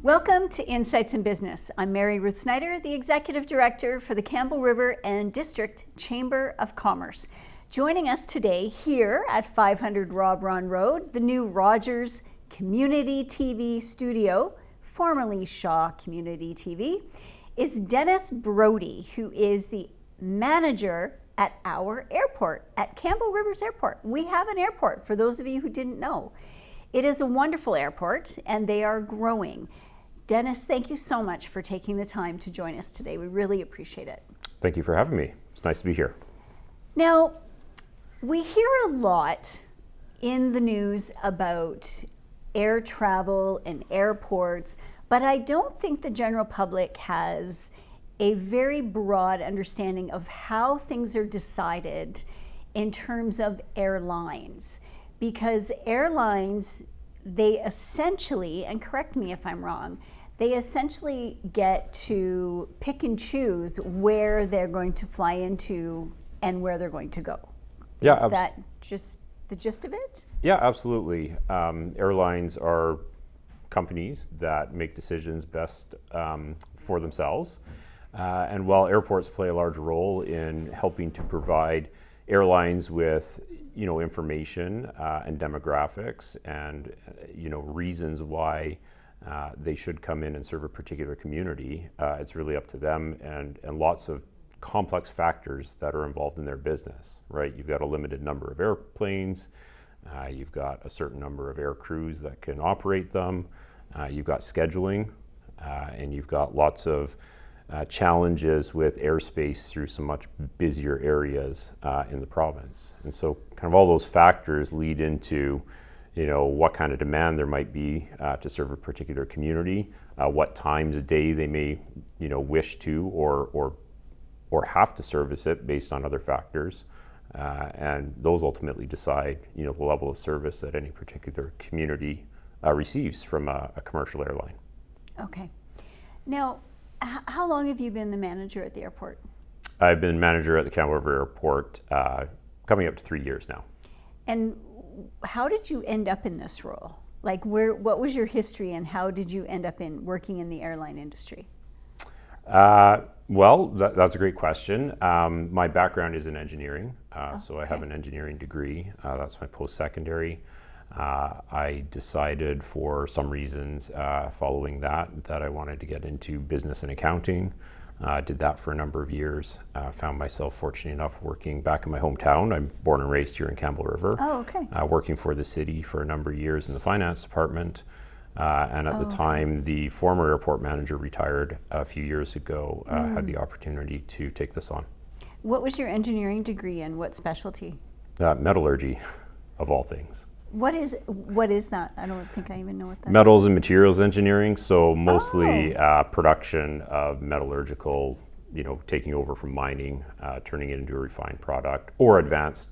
Welcome to Insights in Business. I'm Mary Ruth Snyder, the Executive Director for the Campbell River and District Chamber of Commerce. Joining us today here at 500 Rob Ron Road, the new Rogers Community TV studio, formerly Shaw Community TV, is Dennis Brody, who is the manager at our airport, at Campbell River's Airport. We have an airport, for those of you who didn't know. It is a wonderful airport, and they are growing. Dennis, thank you so much for taking the time to join us today. We really appreciate it. Thank you for having me. It's nice to be here. Now, we hear a lot in the news about air travel and airports, but I don't think the general public has a very broad understanding of how things are decided in terms of airlines. Because airlines, they essentially, and correct me if I'm wrong, they essentially get to pick and choose where they're going to fly into and where they're going to go. Is that just the gist of it? Yeah, absolutely. Airlines are companies that make decisions best for themselves. And while airports play a large role in helping to provide airlines with information and demographics and reasons why they should come in and serve a particular community, it's really up to them and lots of complex factors that are involved in their business, right? You've got a limited number of airplanes, you've got a certain number of air crews that can operate them, you've got scheduling, and you've got lots of challenges with airspace through some much busier areas in the province. And so kind of all those factors lead into what kind of demand there might be to serve a particular community, what times a day they may wish to or have to service it based on other factors. And those ultimately decide the level of service that any particular community receives from a commercial airline. Okay. Now, how long have you been the manager at the airport? I've been manager at the Campbell River Airport coming up to 3 years now. And how did you end up in this role? Like, what was your history and how did you end up working in the airline industry? Well, that's a great question. My background is in engineering, so I have an engineering degree. That's my post-secondary. I decided for some reasons following that I wanted to get into business and accounting. Did that for a number of years. Found myself fortunate enough working back in my hometown. I'm born and raised here in Campbell River. Oh, okay. Working for the city for a number of years in the finance department. And at the time, the former airport manager retired a few years ago. Had the opportunity to take this on. What was your engineering degree and what specialty? Metallurgy, of all things. What is that? I don't think I even know what that is. Metals and materials engineering, so mostly production of metallurgical, taking over from mining, turning it into a refined product, or advanced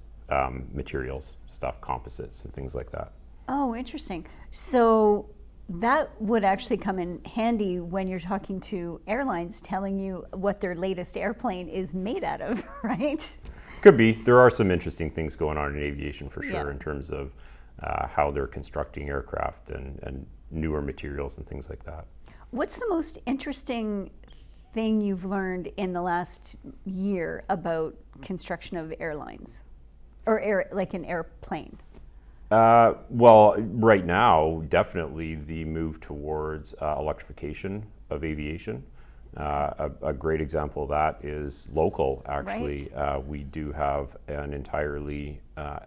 materials stuff, composites and things like that. Oh, interesting. So that would actually come in handy when you're talking to airlines telling you what their latest airplane is made out of, right? Could be. There are some interesting things going on in aviation for sure, in terms of how they're constructing aircraft and newer materials and things like that. What's the most interesting thing you've learned in the last year about construction of airlines or like an airplane? Well, right now, definitely the move towards electrification of aviation. A great example of that is local, actually. Right. We do have an entirely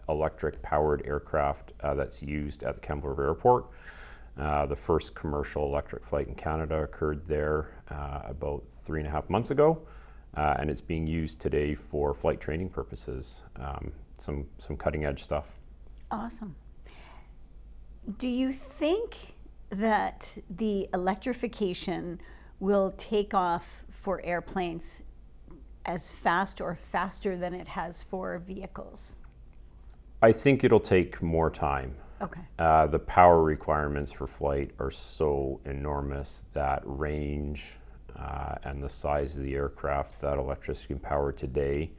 electric-powered aircraft that's used at the Campbell River Airport. The first commercial electric flight in Canada occurred there about 3.5 months ago, and it's being used today for flight training purposes. Some cutting-edge stuff. Awesome. Do you think that the electrification will take off for airplanes as fast or faster than it has for vehicles? I think it'll take more time. Okay. The power requirements for flight are so enormous that range and the size of the aircraft that electricity can power today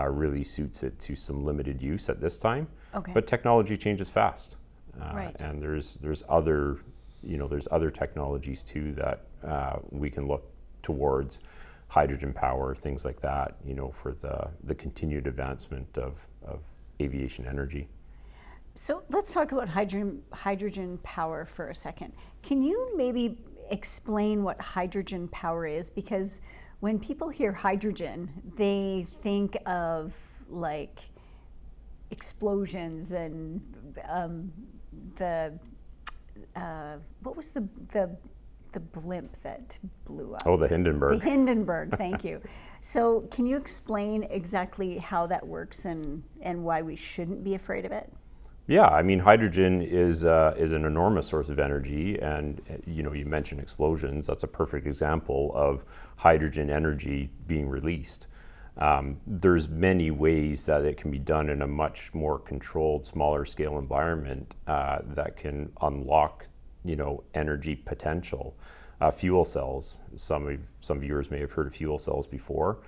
really suits it to some limited use at this time. Okay. But technology changes fast. Right. And there's other there's other technologies too that we can look towards, hydrogen power, things like that, for the continued advancement of aviation energy. So let's talk about hydrogen power for a second. Can you maybe explain what hydrogen power is? Because when people hear hydrogen, they think of like explosions and what was the blimp that blew up? Oh, the Hindenburg. The Hindenburg, thank you. So can you explain exactly how that works and why we shouldn't be afraid of it? Yeah, I mean, hydrogen is an enormous source of energy, and you mentioned explosions. That's a perfect example of hydrogen energy being released. There's many ways that it can be done in a much more controlled, smaller scale environment that can unlock, energy potential. Fuel cells. Some viewers may have heard of fuel cells before.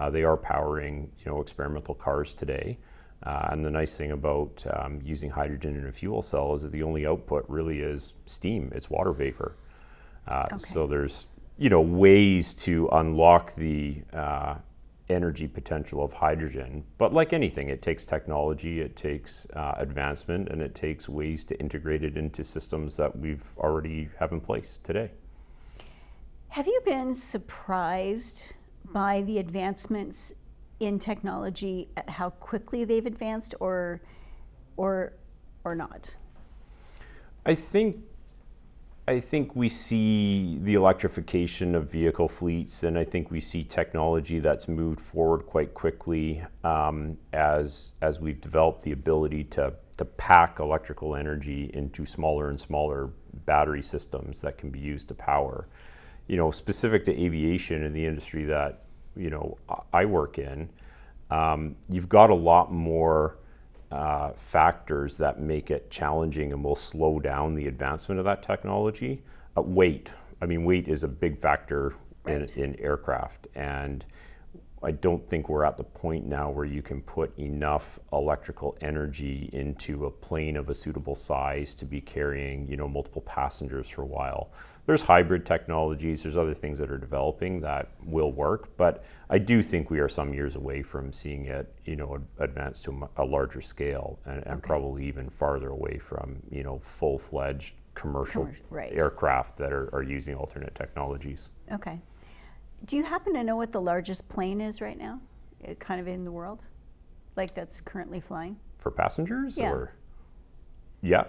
They are powering, experimental cars today. And the nice thing about using hydrogen in a fuel cell is that the only output really is steam. It's water vapor. So there's, ways to unlock the energy potential of hydrogen. But like anything, it takes technology, it takes advancement, and it takes ways to integrate it into systems that we've already have in place today. Have you been surprised by the advancements in technology at how quickly they've advanced, or not? I think we see the electrification of vehicle fleets, and I think we see technology that's moved forward quite quickly as we've developed the ability to pack electrical energy into smaller and smaller battery systems that can be used to power. Specific to aviation and the industry that I work in, you've got a lot more factors that make it challenging and will slow down the advancement of that technology. Weight. I mean, weight is a big factor in aircraft, and I don't think we're at the point now where you can put enough electrical energy into a plane of a suitable size to be carrying, multiple passengers for a while. There's hybrid technologies, there's other things that are developing that will work, but I do think we are some years away from seeing it, advance to a larger scale and probably even farther away from, full-fledged commercial aircraft that are using alternate technologies. Okay. Do you happen to know what the largest plane is right now, kind of in the world, like that's currently flying? For passengers? Yeah. Yeah.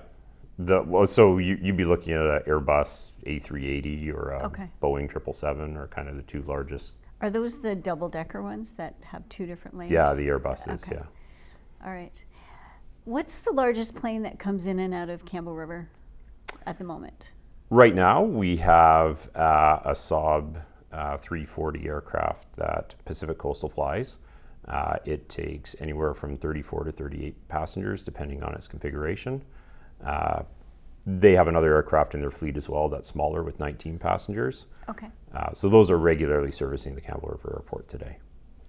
So you'd be looking at an Airbus A380 or a Boeing 777 are kind of the two largest. Are those the double-decker ones that have two different layers? Yeah, the Airbuses, yeah. All right. What's the largest plane that comes in and out of Campbell River at the moment? Right now, we have a Saab 340 aircraft that Pacific Coastal flies. It takes anywhere from 34 to 38 passengers, depending on its configuration. They have another aircraft in their fleet as well that's smaller with 19 passengers. Okay. So those are regularly servicing the Campbell River Airport today.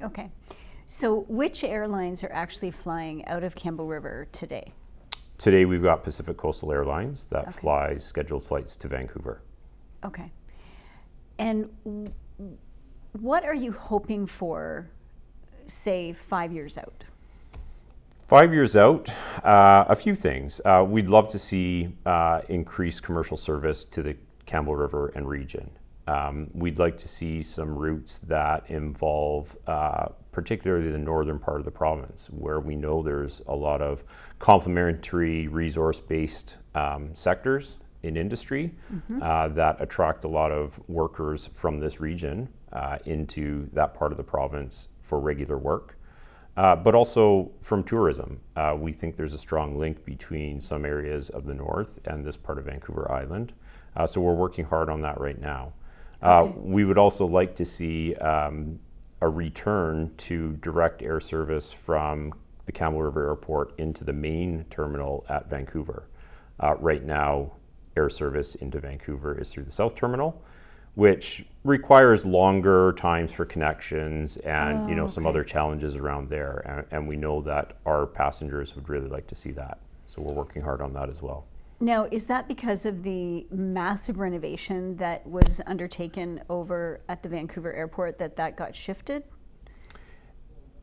Okay. So which airlines are actually flying out of Campbell River today? Today we've got Pacific Coastal Airlines that flies scheduled flights to Vancouver. Okay. And what are you hoping for, say, 5 years out? 5 years out, a few things. We'd love to see increased commercial service to the Campbell River and region. We'd like to see some routes that involve particularly the northern part of the province, where we know there's a lot of complementary resource-based sectors in industry that attract a lot of workers from this region into that part of the province for regular work. But also from tourism. We think there's a strong link between some areas of the north and this part of Vancouver Island. So we're working hard on that right now. We would also like to see a return to direct air service from the Campbell River Airport into the main terminal at Vancouver. Right now, air service into Vancouver is through the South Terminal, which requires longer times for connections and some other challenges around there. And we know that our passengers would really like to see that. So we're working hard on that as well. Now, is that because of the massive renovation that was undertaken over at the Vancouver airport that got shifted?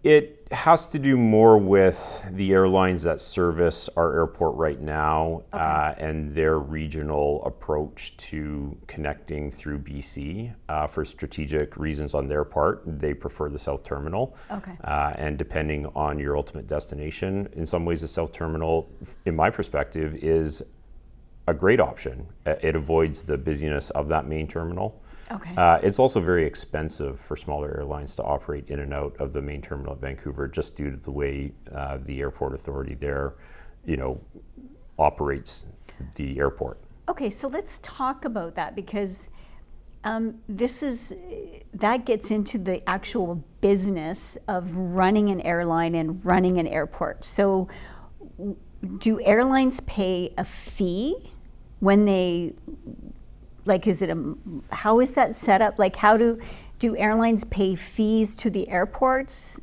It has to do more with the airlines that service our airport right now, and their regional approach to connecting through BC. For strategic reasons on their part, they prefer the South Terminal. Okay. And depending on your ultimate destination, in some ways the South Terminal, in my perspective, is a great option. It avoids the busyness of that main terminal. Okay. It's also very expensive for smaller airlines to operate in and out of the main terminal at Vancouver, just due to the way the airport authority there, operates the airport. Okay, so let's talk about that, because that gets into the actual business of running an airline and running an airport. So do airlines pay a fee when they, like, how is that set up? Like, how do airlines pay fees to the airports?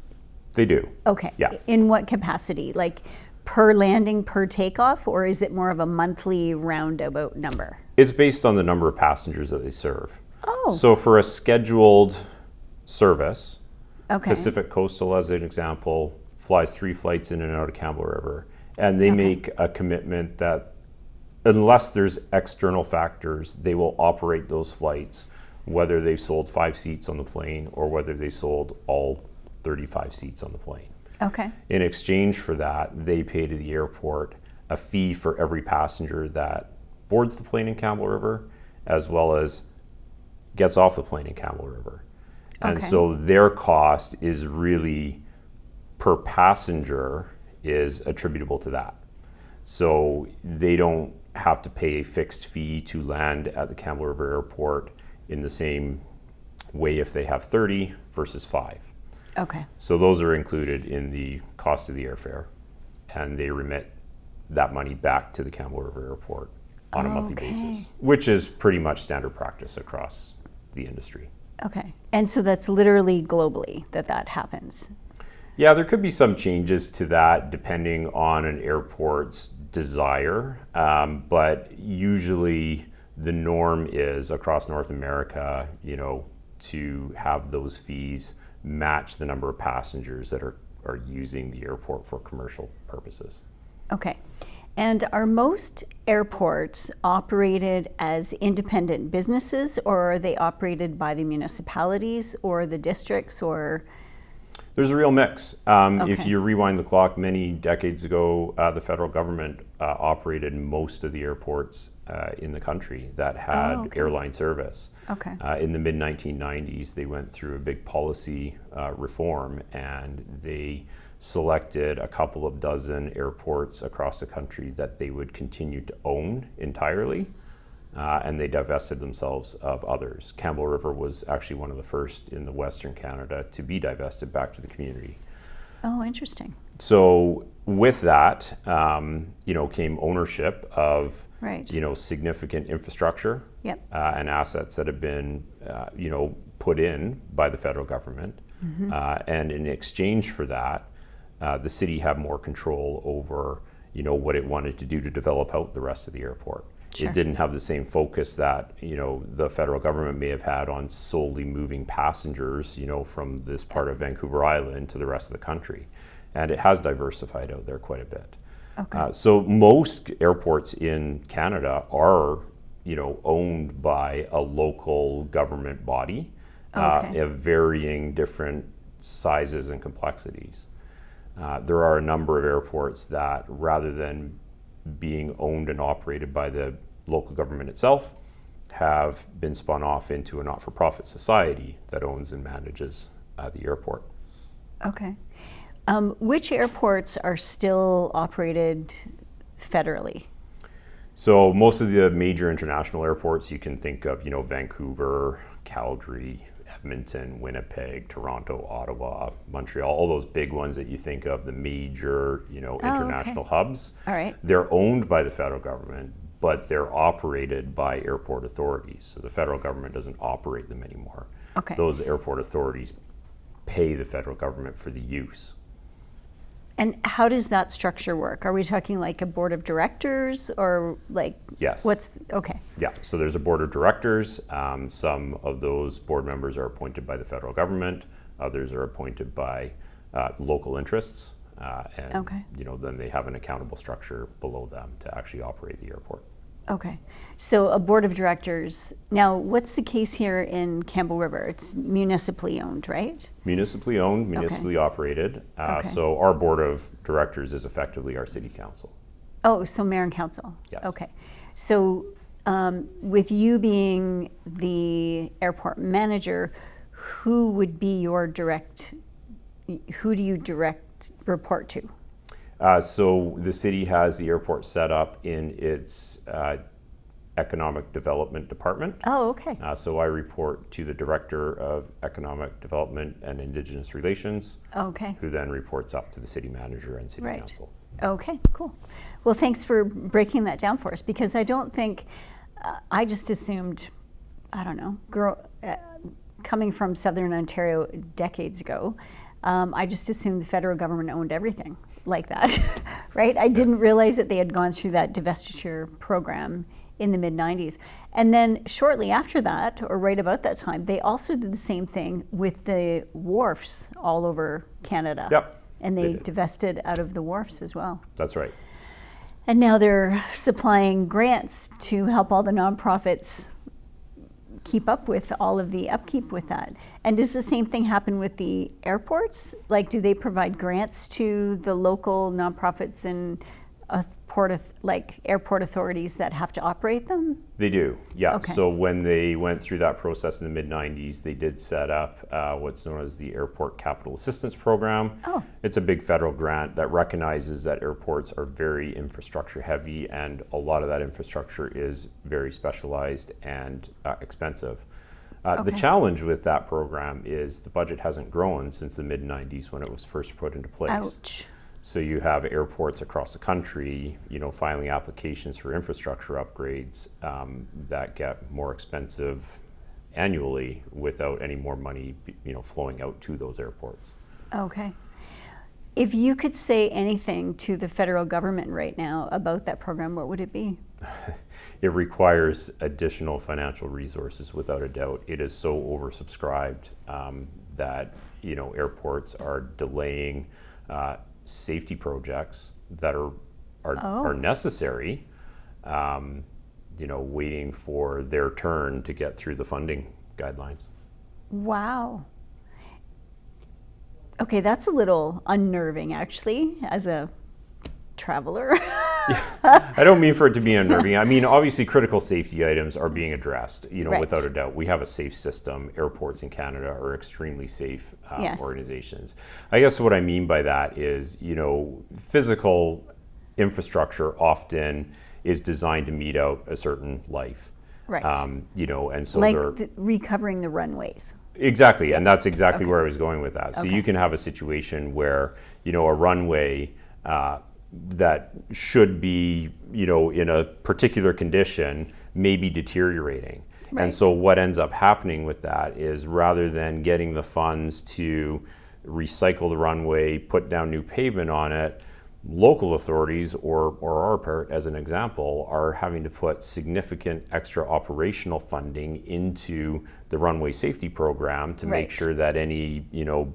They do. Okay. Yeah. In what capacity? Like per landing, per takeoff, or is it more of a monthly roundabout number? It's based on the number of passengers that they serve. Oh. So for a scheduled service, Okay. Pacific Coastal, as an example, flies 3 flights in and out of Campbell River, and they make a commitment that unless there's external factors, they will operate those flights, whether they've sold 5 seats on the plane or whether they sold all 35 seats on the plane. Okay. In exchange for that, they pay to the airport a fee for every passenger that boards the plane in Campbell River, as well as gets off the plane in Campbell River. And Okay. so their cost is really, per passenger, is attributable to that. So they don't have to pay a fixed fee to land at the Campbell River Airport in the same way if they have 30 versus 5. Okay. So those are included in the cost of the airfare, and they remit that money back to the Campbell River Airport on a monthly basis, which is pretty much standard practice across the industry. Okay. And so that's literally globally that happens. Yeah, there could be some changes to that depending on an airport's desire, but usually the norm is across North America, to have those fees match the number of passengers that are using the airport for commercial purposes. Okay. And are most airports operated as independent businesses, or are they operated by the municipalities or the districts, or? There's a real mix. If Okay. you rewind the clock many decades ago, the federal government operated most of the airports in the country that had airline service. Okay. In the mid-1990s, they went through a big policy reform, and they selected a couple of dozen airports across the country that they would continue to own entirely. And they divested themselves of others. Campbell River was actually one of the first in the Western Canada to be divested back to the community. Oh, interesting. So with that, came ownership of, Right. significant infrastructure Yep. and assets that have been, put in by the federal government. And in exchange for that, the city had more control over, what it wanted to do to develop out the rest of the airport. Sure. It didn't have the same focus that, the federal government may have had on solely moving passengers, from this part of Vancouver Island to the rest of the country. And it has diversified out there quite a bit. Okay. So most airports in Canada are, owned by a local government body of varying different sizes and complexities. There are a number of airports that, rather than being owned and operated by the local government itself, have been spun off into a not-for-profit society that owns and manages the airport. Okay. Which airports are still operated federally? So most of the major international airports you can think of, Vancouver, Calgary, Edmonton, Winnipeg, Toronto, Ottawa, Montreal, all those big ones that you think of, the major, international hubs. All right. They're owned by the federal government, but they're operated by airport authorities. So the federal government doesn't operate them anymore. Okay. Those airport authorities pay the federal government for the use. And how does that structure work? Are we talking like a board of directors or like? Yes. Okay. Yeah, so there's a board of directors. Some of those board members are appointed by the federal government. Others are appointed by local interests. And Okay. then they have an accountable structure below them to actually operate the airport. Okay. So a board of directors. Now, what's the case here in Campbell River? It's municipally owned, right? Municipally owned, municipally operated. Okay. So our board of directors is effectively our city council. Oh, so mayor and council. Yes. Okay. So with you being the airport manager, who do you direct report to? So the city has the airport set up in its economic development department. Oh, okay. So I report to the director of economic development and indigenous relations, Okay. who then reports up to the city manager and city Right. council. Okay, cool. Well, thanks for breaking that down for us, because I don't think, I just assumed, I don't know, coming from Southern Ontario decades ago, I just assumed the federal government owned everything like that, right? I didn't realize that they had gone through that divestiture program in the mid-90s. And then shortly after that, or right about that time, they also did the same thing with the wharfs all over Canada. Yep. And they they did. divested out of the wharfs as well. That's right. And now they're supplying grants to help all the nonprofits keep up with all of the upkeep with that. And does the same thing happen with the airports? Like, do they provide grants to the local nonprofits and airport authorities that have to operate them? They do, yeah. Okay. So when they went through that process in the mid-90s, they did set up what's known as the Airport Capital Assistance Program. Oh. It's a big federal grant that recognizes that airports are very infrastructure heavy, and a lot of that infrastructure is very specialized and expensive. The Okay. challenge with that program is the budget hasn't grown since the mid-90s when it was first put into place. Ouch. So you have airports across the country, filing applications for infrastructure upgrades that get more expensive annually without any more money, flowing out to those airports. Okay. If you could say anything to the federal government right now about that program, what would it be? It requires additional financial resources, without a doubt. It is so oversubscribed that airports are delaying safety projects that are necessary, waiting for their turn to get through the funding guidelines. Wow. Okay, that's a little unnerving, actually, as a traveler. I don't mean for it to be unnerving. I mean, obviously, critical safety items are being addressed, Right. without a doubt. We have a safe system. Airports in Canada are extremely safe Yes. organizations. I guess what I mean by that is, physical infrastructure often is designed to meet out a certain life. Right. And so Like they're recovering the runways. exactly, and that's exactly Okay. where I was going with that. So Okay. you can have a situation where, a runway that should be, in a particular condition may be deteriorating. Right. And so what ends up happening with that is, rather than getting the funds to recycle the runway, put down new pavement on it, local authorities, or our part as an example, are having to put significant extra operational funding into the runway safety program to make Right. sure that any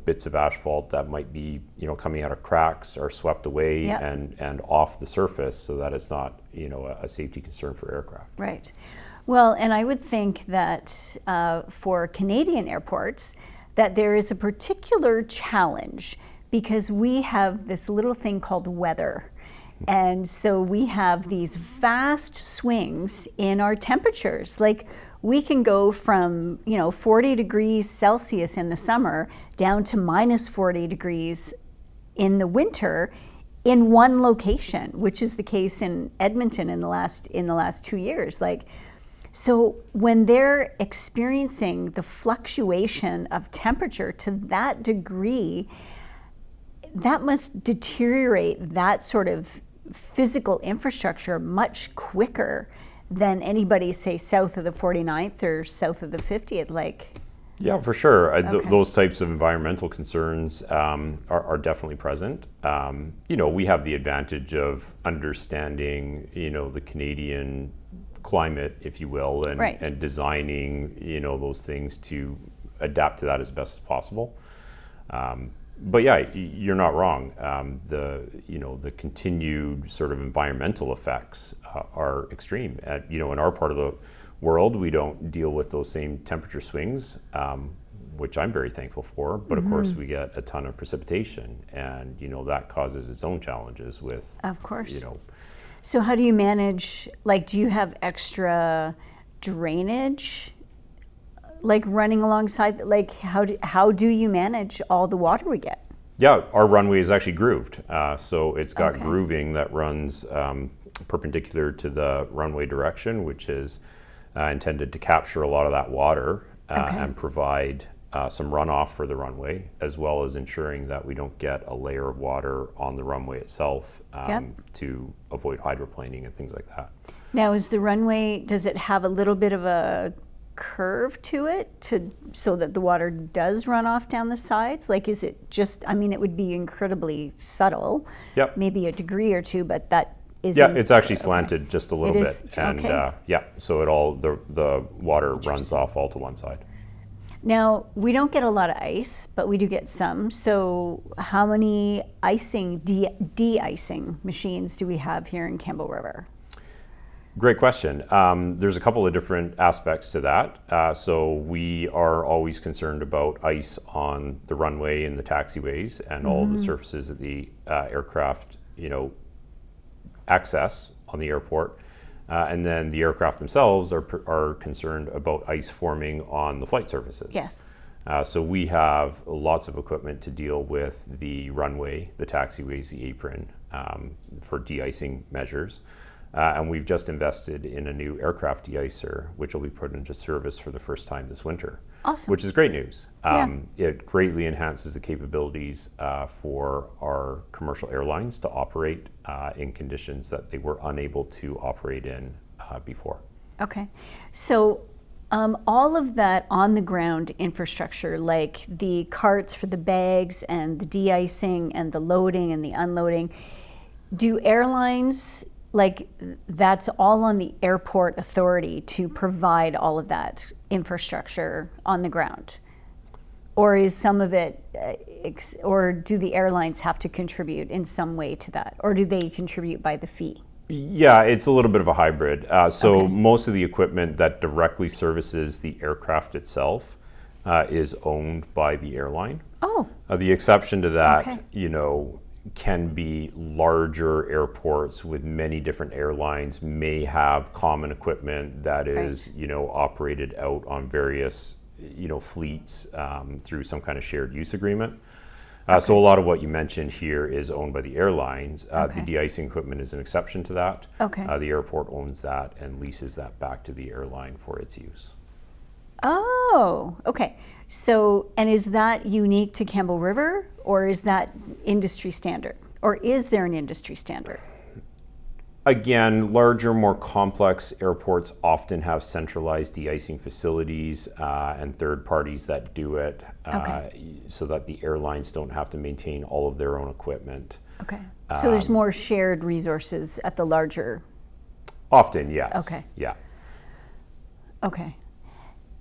bits of asphalt that might be coming out of cracks are swept away Yep. and off the surface, so that it's not a safety concern for aircraft. Right. Well, and I would think that for Canadian airports, that there is a particular challenge, because we have this little thing called weather. And so we have these vast swings in our temperatures. Like, we can go from 40 degrees Celsius in the summer down to minus 40 degrees in the winter in one location, which is the case in Edmonton in the last 2 years. So when they're experiencing the fluctuation of temperature to that degree, that must deteriorate that sort of physical infrastructure much quicker than anybody, say, south of the 49th or south of the 50th. Yeah, for sure. Okay. Those types of environmental concerns are definitely present. We have the advantage of understanding, the Canadian climate, if you will, and, Right. and designing, those things to adapt to that as best as possible. But yeah, you're not wrong. The continued sort of environmental effects are extreme. In our part of the world, we don't deal with those same temperature swings, which I'm very thankful for. But of course, we get a ton of precipitation, and that causes its own challenges with. Of course. So how do you manage? Like, do you have extra drainage, like running alongside? Like, how do you manage all the water we get? Yeah, our runway is actually grooved, so it's got Okay. grooving that runs perpendicular to the runway direction, which is intended to capture a lot of that water Okay. and provide some runoff for the runway, as well as ensuring that we don't get a layer of water on the runway itself Yep. to avoid hydroplaning and things like that. Now, is the runway, does it have a little bit of a curve to it so that the water does run off down the sides? Like, is it just, it would be incredibly subtle, Yep. maybe a degree or two, but that isn't. Yeah, it's actually okay. slanted just a little It bit, is, and okay. so the water runs off all to one side. Now, we don't get a lot of ice, but we do get some. So how many de-icing machines do we have here in Campbell River? Great question. There's a couple of different aspects to that. So we are always concerned about ice on the runway and the taxiways and all the surfaces that the aircraft, access on the airport. And then the aircraft themselves are concerned about ice forming on the flight surfaces. Yes. So we have lots of equipment to deal with the runway, the taxiways, the apron for de-icing measures. And we've just invested in a new aircraft de-icer, which will be put into service for the first time this winter. Awesome. Which is great news. Yeah. It greatly enhances the capabilities for our commercial airlines to operate in conditions that they were unable to operate in before. Okay. So all of that on the ground infrastructure, like the carts for the bags and the de-icing and the loading and the unloading, do airlines, like, that's all on the airport authority to provide all of that infrastructure on the ground? Or is some of it, or do the airlines have to contribute in some way to that? Or do they contribute by the fee? Yeah, it's a little bit of a hybrid. So Okay. most of the equipment that directly services the aircraft itself is owned by the airline. Oh, The exception to that, Okay. Can be larger airports with many different airlines may have common equipment that is, operated out on various, fleets through some kind of shared use agreement. So a lot of what you mentioned here is owned by the airlines. Okay. The de-icing equipment is an exception to that. Okay. The airport owns that and leases that back to the airline for its use. Oh, okay. So, and is that unique to Campbell River, or is that industry standard? Or is there an industry standard? Again, larger, more complex airports often have centralized de-icing facilities and third parties that do it so that the airlines don't have to maintain all of their own equipment. Okay. So there's more shared resources at the larger. Often, yes. Okay. Yeah. Okay.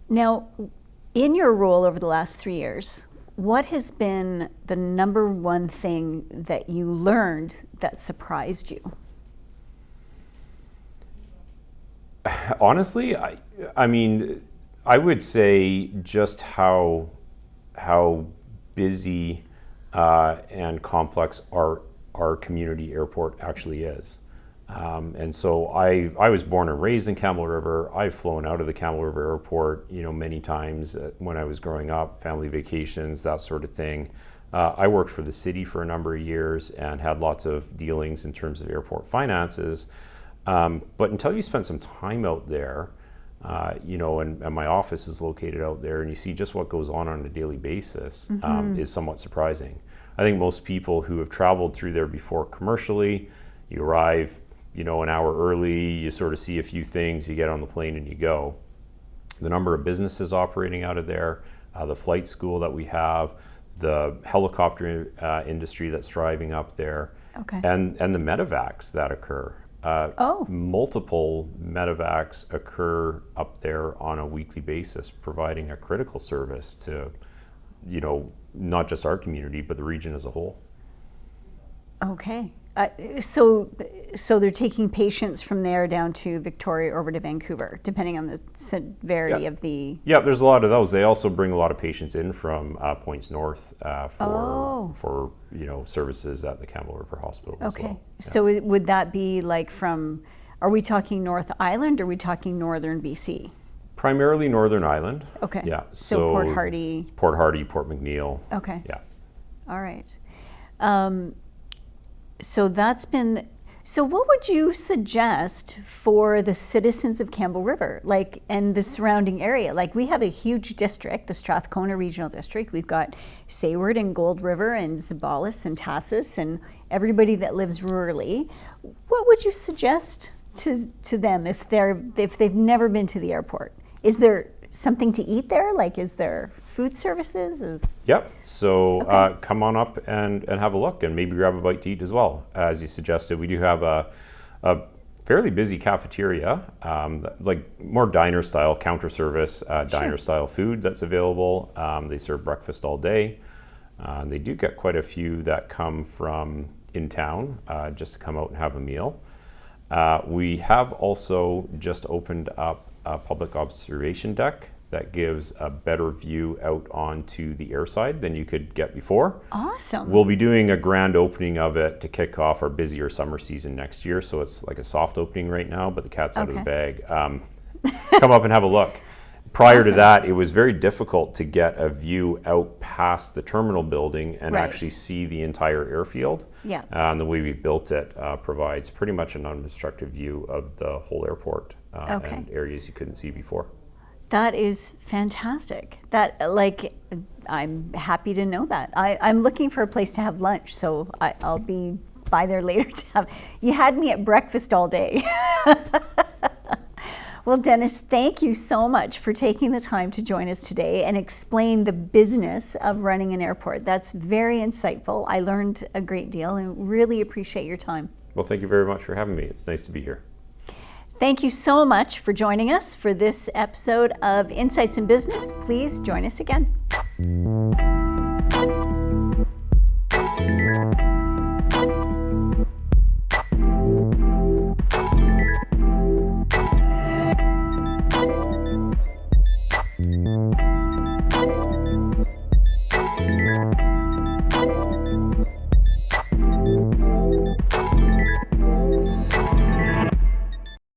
Now, in your role over the last 3 years, what has been the number one thing that you learned that surprised you? Honestly, I would say just how busy and complex our community airport actually is. And so I was born and raised in Campbell River. I've flown out of the Campbell River Airport, many times when I was growing up, family vacations, that sort of thing. I worked for the city for a number of years and had lots of dealings in terms of airport finances. But until you spend some time out there, and my office is located out there, and you see just what goes on a daily basis, is somewhat surprising. I think most people who have traveled through there before commercially, you arrive, an hour early, you sort of see a few things, you get on the plane and you go. The number of businesses operating out of there, the flight school that we have, the helicopter industry that's thriving up there, Okay. and the medevacs that occur. Multiple medevacs occur up there on a weekly basis, providing a critical service to, not just our community, but the region as a whole. Okay. So they're taking patients from there down to Victoria over to Vancouver, depending on the severity of the... Yeah, there's a lot of those. They also bring a lot of patients in from points north for services at the Campbell River Hospital as well. Yeah. So would that be like from, are we talking North Island or are we talking Northern BC? Primarily Northern Island. Okay. Yeah. So Port Hardy. Port Hardy, Port McNeil. Okay. Yeah. All right. So what would you suggest for the citizens of Campbell River, and the surrounding area? We have a huge district, the Strathcona Regional District. We've got Sayward and Gold River and Zabalis and Tassis and everybody that lives rurally. What would you suggest to them if they've never been to the airport? Is there something to eat there? Is there food services? Yep. So come on up and have a look and maybe grab a bite to eat as well. As you suggested, we do have a fairly busy cafeteria, more diner style, counter service, diner style food that's available. They serve breakfast all day. They do get quite a few that come from in town just to come out and have a meal. We have also just opened up a public observation deck that gives a better view out onto the airside than you could get before. Awesome. We'll be doing a grand opening of it to kick off our busier summer season next year. So it's like a soft opening right now, but the cat's out of the bag. Come up and have a look. Prior to that, it was very difficult to get a view out past the terminal building and actually see the entire airfield. Yeah. And the way we've built it provides pretty much an unobstructed view of the whole airport and areas you couldn't see before. That is fantastic. I'm happy to know that. I'm looking for a place to have lunch, so I'll be by there later to have. You had me at breakfast all day. Well, Dennis, thank you so much for taking the time to join us today and explain the business of running an airport. That's very insightful. I learned a great deal and really appreciate your time. Well, thank you very much for having me. It's nice to be here. Thank you so much for joining us for this episode of Insights in Business. Please join us again.